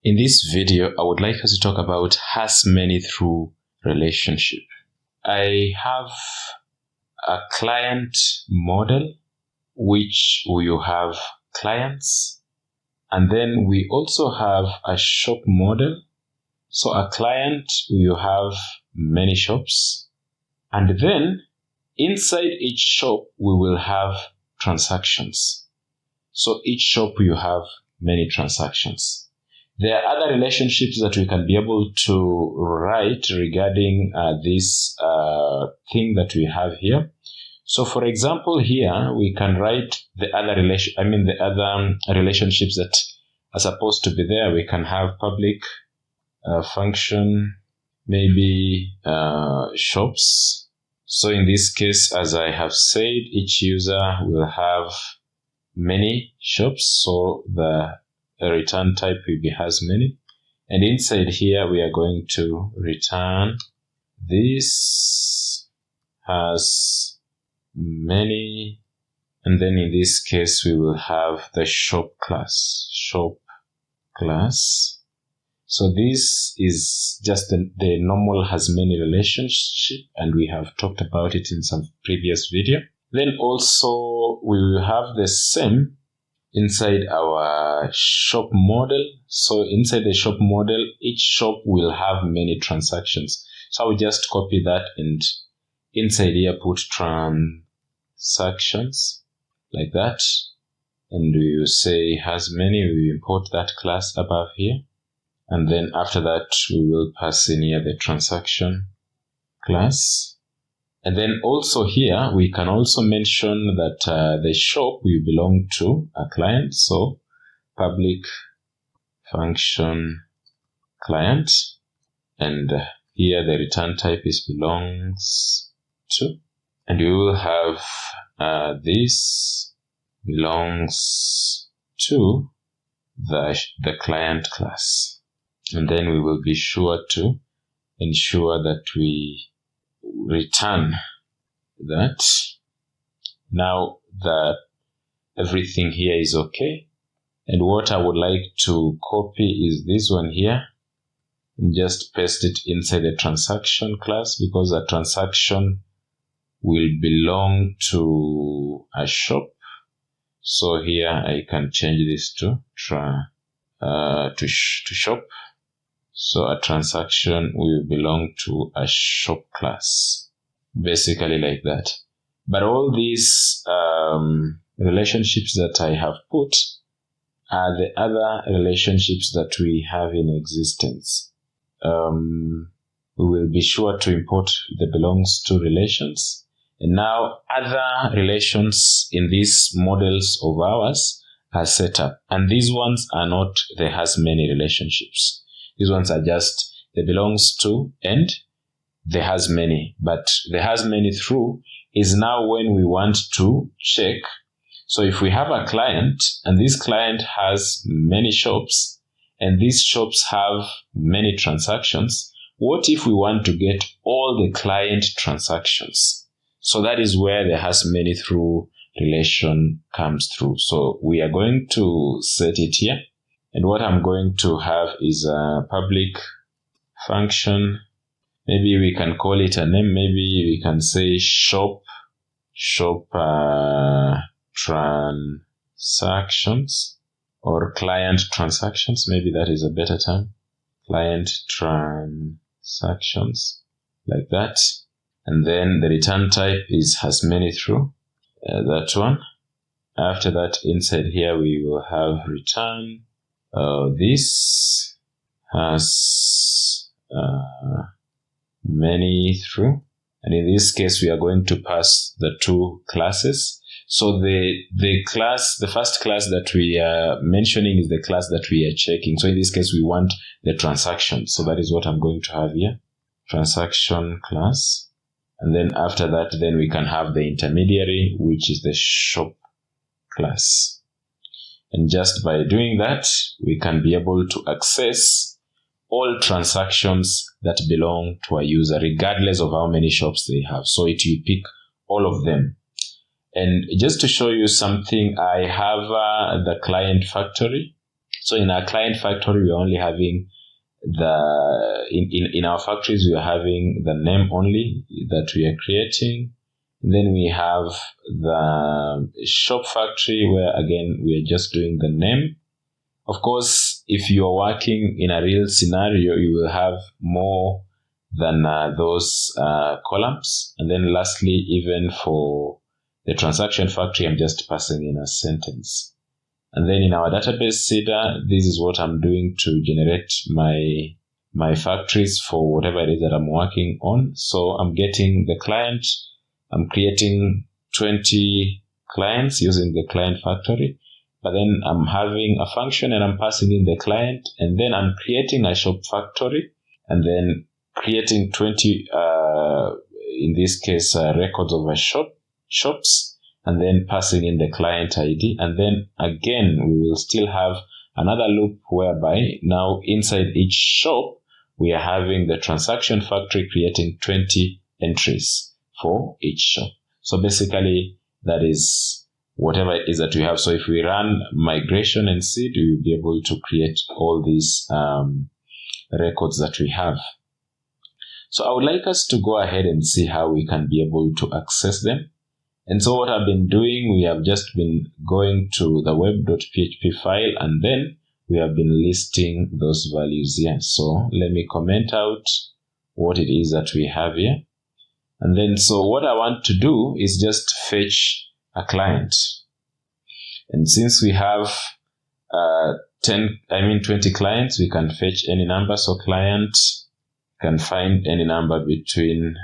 In this video, I would like us to talk about Has ManyThrough relationship. I have a client model, which you have clients, and then we also have a shop model. So a client, you have many shops, and then inside each shop, we will have transactions. So each shop, you have many transactions. There are other relationships that we can be able to write regarding this thing that we have here. So, for example, here we can write the other relationships that are supposed to be there. We can have public function, maybe shops. So, in this case, as I have said, each user will have many shops. So the return type will be has many, and inside here we are going to return this has many, and then in this case we will have the shop class. So this is just the normal has many relationship, and we have talked about it in some previous video. Then also we will have the same inside our shop model. So inside the shop model, each shop will have many transactions. So I will just copy that and inside here put transactions like that. And we will say has many, we import that class above here. And then after that, we will pass in here the transaction class. And then also here, we can also mention that the shop will belong to a client. So public function client. And here the return type is belongs to. And we will have this belongs to the client class. And then we will be sure to ensure that we return that. Now that everything here is okay, and what I would like to copy is this one here and just paste it inside the transaction class, because a transaction will belong to a shop. So here I can change this to shop. So a transaction will belong to a shop class, basically like that. But all these relationships that I have put are the other relationships that we have in existence. We will be sure to import the belongs to relations. And now other relations in these models of ours are set up. And these ones are not the has many relationships. These ones are just the belongs to and the has many. But the has ManyThrough is now when we want to check. So if we have a client and this client has many shops and these shops have many transactions, what if we want to get all the client transactions? So that is where the has ManyThrough relation comes through. So we are going to set it here. And what I'm going to have is a public function. Maybe we can call it a name. Maybe we can say shop transactions or client transactions. Maybe that is a better term. Client transactions like that. And then the return type is has ManyThrough. That one. After that, inside here we will have return. This has ManyThrough, and in this case we are going to pass the two classes. So the first class that we are mentioning is the class that we are checking. So in this case we want the transaction. So that is what I'm going to have here, transaction class. And then after that, then we can have the intermediary, which is the shop class. And just by doing that, we can be able to access all transactions that belong to a user, regardless of how many shops they have. So it will pick all of them. And just to show you something, I have the client factory. So in our client factory, we're only having in our factories, we are having the name only that we are creating. Then we have the shop factory where again we are just doing the name. Of course, if you are working in a real scenario, you will have more than those columns. And then lastly, even for the transaction factory, I'm just passing in a sentence. And then in our database seeder, this is what I'm doing to generate my factories for whatever it is that I'm working on. So I'm getting the client. I'm creating 20 clients using the client factory. But then I'm having a function and I'm passing in the client. And then I'm creating a shop factory. And then creating 20, in this case, records of a shops. And then passing in the client ID. And then again, we will still have another loop whereby now inside each shop, we are having the transaction factory creating 20 entries for each shop. So basically, that is whatever it is that we have. So if we run migration and seed, we will be able to create all these records that we have. So I would like us to go ahead and see how we can be able to access them. And so what I've been doing, we have just been going to the web.php file and then we have been listing those values here. So let me comment out what it is that we have here. And then so what I want to do is just fetch a client. And since we have 20 clients, we can fetch any number. So client can find any number between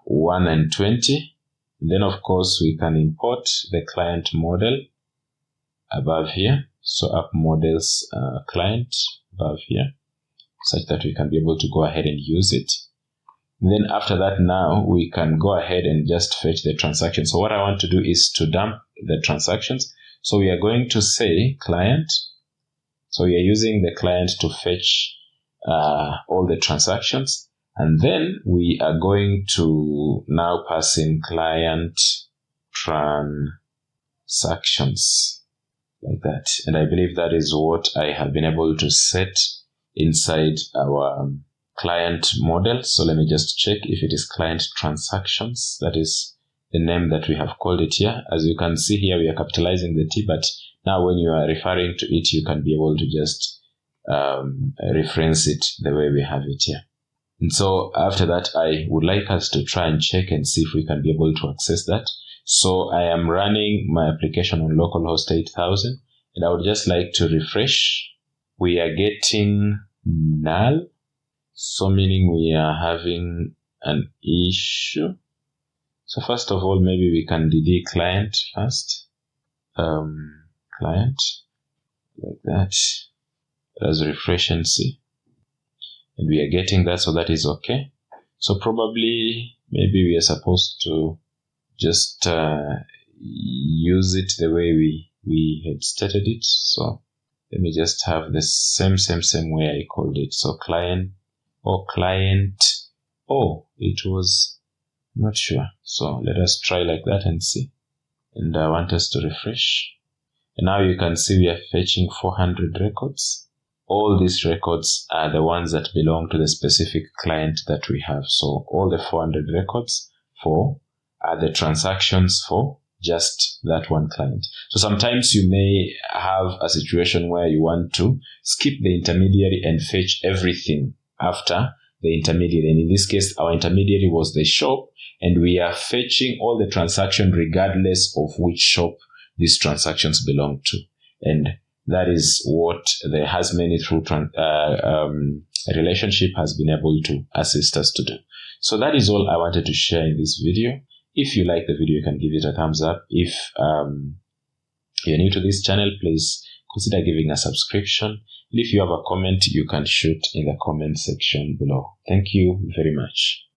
1 and 20. Then, of course, we can import the client model above here. So app models client above here, such that we can be able to go ahead and use it. And then after that, now we can go ahead and just fetch the transaction. So what I want to do is to dump the transactions. So we are going to say client. So we are using the client to fetch all the transactions. And then we are going to now pass in client transactions like that. And I believe that is what I have been able to set inside our client model. So let me just check if it is client transactions. That is the name that we have called it here. As you can see here, we are capitalizing the T, but now when you are referring to it, you can be able to just reference it the way we have it here. And so after that, I would like us to try and check and see if we can be able to access that. So I am running my application on localhost 8000 and I would just like to refresh. We are getting null. So meaning we are having an issue. So first of all, maybe we can dd client first. Client like that. Let's refresh and see. And we are getting that, so that is okay. So probably, maybe we are supposed to just use it the way we had started it. So let me just have the same way I called it. So client, it was not sure. So let us try like that and see. And I want us to refresh. And now you can see we are fetching 400 records. All these records are the ones that belong to the specific client that we have. So all the 400 records are the transactions for just that one client. So sometimes you may have a situation where you want to skip the intermediary and fetch everything after the intermediary. And in this case, our intermediary was the shop, and we are fetching all the transactions regardless of which shop these transactions belong to. And that is what the Has ManyThrough relationship has been able to assist us to do. So that is all I wanted to share in this video. If you like the video, you can give it a thumbs up. If you're new to this channel, please consider giving a subscription. And if you have a comment, you can shoot in the comment section below. Thank you very much.